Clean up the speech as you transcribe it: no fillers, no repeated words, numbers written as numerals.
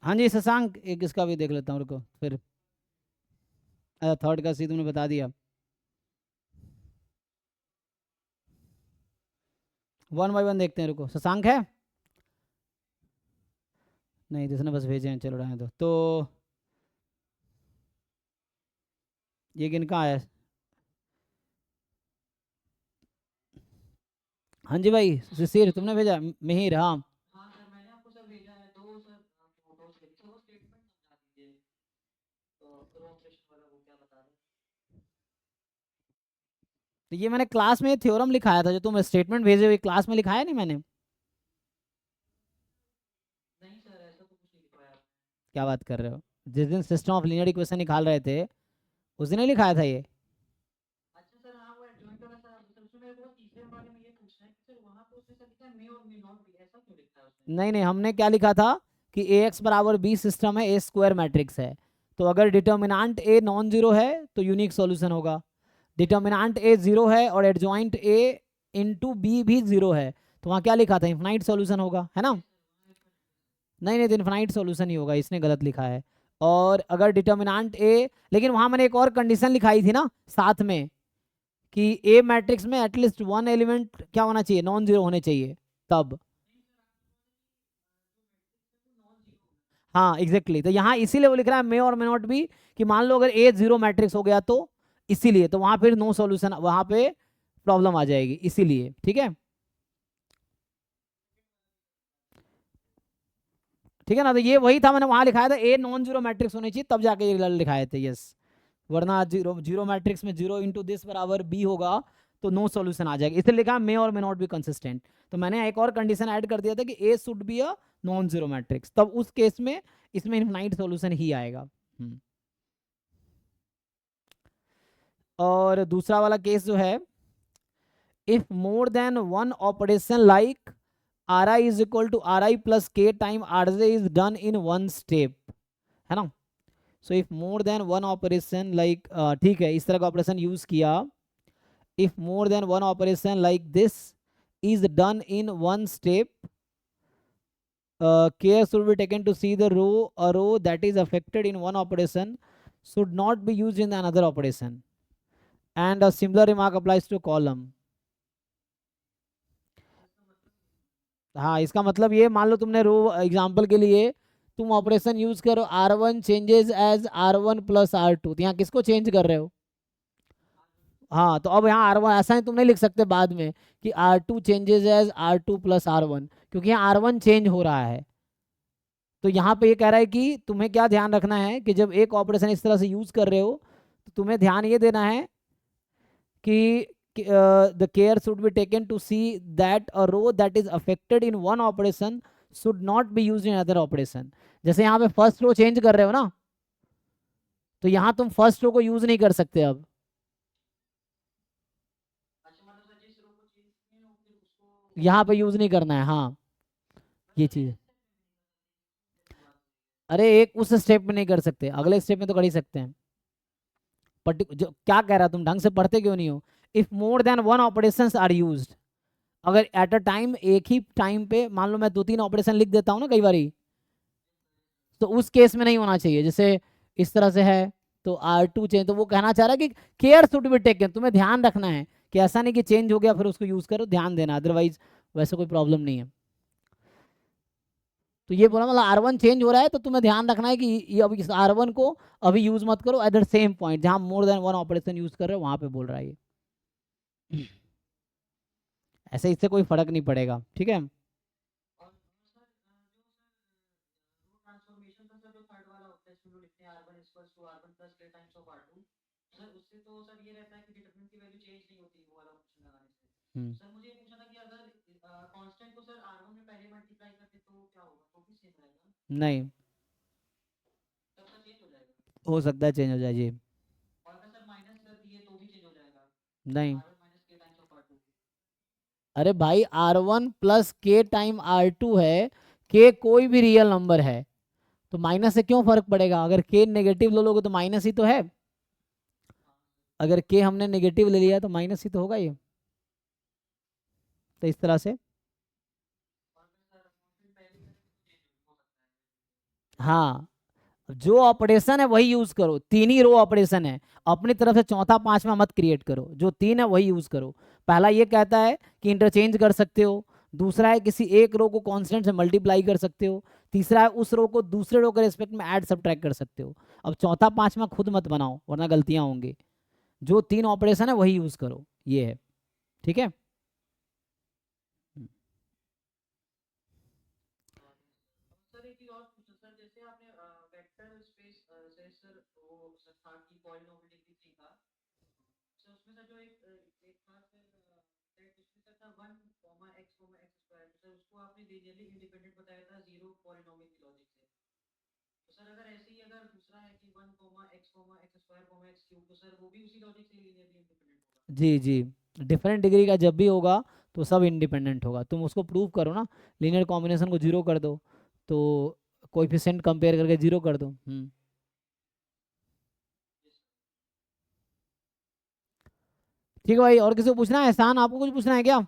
हाँ जी शशांक, एक इसका भी देख लेता हूँ, रुको फिर। थर्ड का सी तुमने बता दिया। 1 बाय 1 देखते हैं, रुको। शशांक है? नहीं, जिसने बस भेजे हैं, चलो रहने दो। तो ये किनका है? हाँ जी भाई, शिशिर तुमने भेजा? मिहिर, हाँ। तो ये मैंने क्लास में थ्योरम लिखाया था, जो तुम स्टेटमेंट भेजे हुए क्लास में लिखाया नहीं मैंने? क्या बात कर रहे हो? जिस दिन सिस्टम ऑफ लीनियर इक्वेशन निकाल रहे थे उस दिन ही लिखाया था ये। नहीं नहीं, हमने क्या लिखा था कि ए एक्स बराबर बी सिस्टम है, ए स्क्वायर मैट्रिक्स है। तो अगर डिटर्मिनेंट ए नॉन जीरो है तो यूनिक सॉल्यूशन होगा। डिटर्मिनेंट ए जीरो है और एडजॉइंट ए इंटू बी भी जीरो है, तो वहाँ क्या लिखा था? इन्फिनाइट सॉल्यूशन होगा, है ना? नहीं नहीं, तो इन्फिनाइट सॉल्यूशन ही होगा, इसने गलत लिखा है। और अगर डिटर्मिनेंट ए, लेकिन वहाँ मैंने एक और कंडीशन लिखाई थी ना साथ में, कि ए मैट्रिक्स में एटलीस्ट वन एलिमेंट क्या होना चाहिए? नॉन जीरो होने चाहिए तब। हाँ एग्जैक्टली, तो यहाँ इसीलिए वो लिख रहा है मे और मे नॉट बी, कि मान लो अगर ए जीरो मैट्रिक्स हो गया तो इसीलिए, तो वहां फिर नो सॉल्यूशन, वहां पे प्रॉब्लम आ जाएगी, इसीलिए। ठीक है, ठीक है ना? तो ये वही था, मैंने वहां लिखाया था ए नॉन जीरो मैट्रिक्स होनी चाहिए, तब जाके ये लिखाए थे, यस। वरना जीरो जीरो मैट्रिक्स में जीरो इंटू दिस बराबर बी होगा तो नो सॉल्यूशन आ जाएगा, इसलिए लिखा मे और मे नॉट बी कंसिस्टेंट। तो मैंने एक और कंडीशन ऐड कर दिया था कि A should be a non zero matrix, तब उस केस में इसमें इनफिनाइट सॉल्यूशन ही आएगा। और दूसरा वाला केस जो है, if more than one operation like R I is equal to R I plus K time R J is done in one step, है ना? So if more than one operation like, ठीक है, इस तरह का operation use किया। If more than one operation like this is done in one step, care should be taken to see the row, a row that is affected in one operation should not be used in another operation, and a similar remark applies to column. हाँ, इसका मतलब ये, मान लो तुमने रो example के लिए तुम operation use करो, R one changes as R one plus R two, तो यहाँ किसको चेंज कर रहे हो? हाँ, तो अब यहाँ आर वन ऐसा ही तुम नहीं लिख सकते बाद में कि R two changes as R two plus R one, क्योंकि यहाँ आर वन चेंज हो रहा है। तो यहाँ पे ये कह रहा है कि तुम्हें क्या ध्यान रखना है कि जब एक ऑपरेशन इस तरह से यूज कर रहे हो तो तुम्हें ध्यान ये देना है कि the care should be taken to see that a row that is affected in one operation should not be used in other operation। जैसे यहाँ पे फर्स्ट रो चेंज कर रहे हो ना, तो यहाँ तुम फर्स्ट रो को यूज नहीं कर सकते अब। यहाँ पे यूज नहीं करना है, हाँ, ये चीज। अरे एक उस स्टेप में नहीं कर सकते, अगले स्टेप में तो कर ही सकते हैं। जो क्या कह रहा, तुम ढंग से पढ़ते क्यों नहीं हो? If more than one operation are use, अगर एट अ टाइम, एक ही टाइम पे मान लो मैं दो तीन ऑपरेशन लिख देता हूँ ना कई बारी, तो उस केस में नहीं होना चाहिए। जैसे इस तरह से है तो आर टू चेंज, तो वो कहना चाह रहा है कि केयर शुड बी टेकन, तुम्हें ध्यान रखना है कि ऐसा नहीं कि चेंज हो गया फिर उसको यूज करो, ध्यान देना, अदरवाइज वैसे कोई प्रॉब्लम नहीं है। तो ये बोला, मतलब आर वन चेंज हो रहा है तो तुम्हें ध्यान रखना है कि ये अभी इस आर वन को अभी यूज मत करो एट द सेम पॉइंट जहां मोर देन वन ऑपरेशन यूज कर रहे हो, वहां पे बोल रहा है ये। ऐसे इससे कोई फर्क नहीं पड़ेगा, ठीक है। हम्म, नहीं, हो सकता है चेंज हो जाए जी। नहीं, अरे भाई are one plus K time are to है, के कोई भी रियल नंबर है, तो माइनस से क्यों फर्क पड़ेगा? अगर के नेगेटिव ले लोगे तो माइनस ही तो है, अगर के हमने नेगेटिव ले लिया तो माइनस ही तो होगा ये। तो इस तरह से, हाँ, जो ऑपरेशन है वही यूज करो, तीन ही रो ऑपरेशन है, अपनी तरफ से चौथा पांचवा मत क्रिएट करो, जो तीन है वही यूज करो। पहला ये कहता है कि इंटरचेंज कर सकते हो, दूसरा है किसी एक रो को कांस्टेंट से मल्टीप्लाई कर सकते हो, तीसरा है उस रो को दूसरे रो के रिस्पेक्ट में ऐड सब्ट्रैक्ट कर सकते हो। अब चौथा पांचवा खुद मत बनाओ वरना गलतियां होंगी, जो तीन ऑपरेशन है वही यूज करो, ये है। ठीक है। सर एक चीज और पूछना सर, जैसे आपने वेक्टर स्पेस से सर वो सर था कि पॉलिनोमियल डिग्री 3 का, सर उसमें सर जो एक था सर सेट जिसमें सर था 1 x x स्क्वायर, सर उसको आपने लीनियरली इंडिपेंडेंट बताया था जीरो पॉलिनोमियल की लॉजिक से। तो सर अगर ऐसे ही अगर दूसरा है कि 1 x स्क्वायर x क्यूब, तो सर वो भी उसी लॉजिक से लीनियरली इंडिपेंडेंट होगा। जी जी, डिफरेंट डिग्री का जब भी होगा तो सब इंडिपेंडेंट होगा, तुम उसको प्रूव करो ना, लीनियर कॉम्बिनेशन को जीरो कर दो, तो कोएफिशिएंट कंपेयर करके जीरो कर दो। ठीक है भाई, और किसी को पूछना है? एहसान आपको कुछ पूछना है क्या?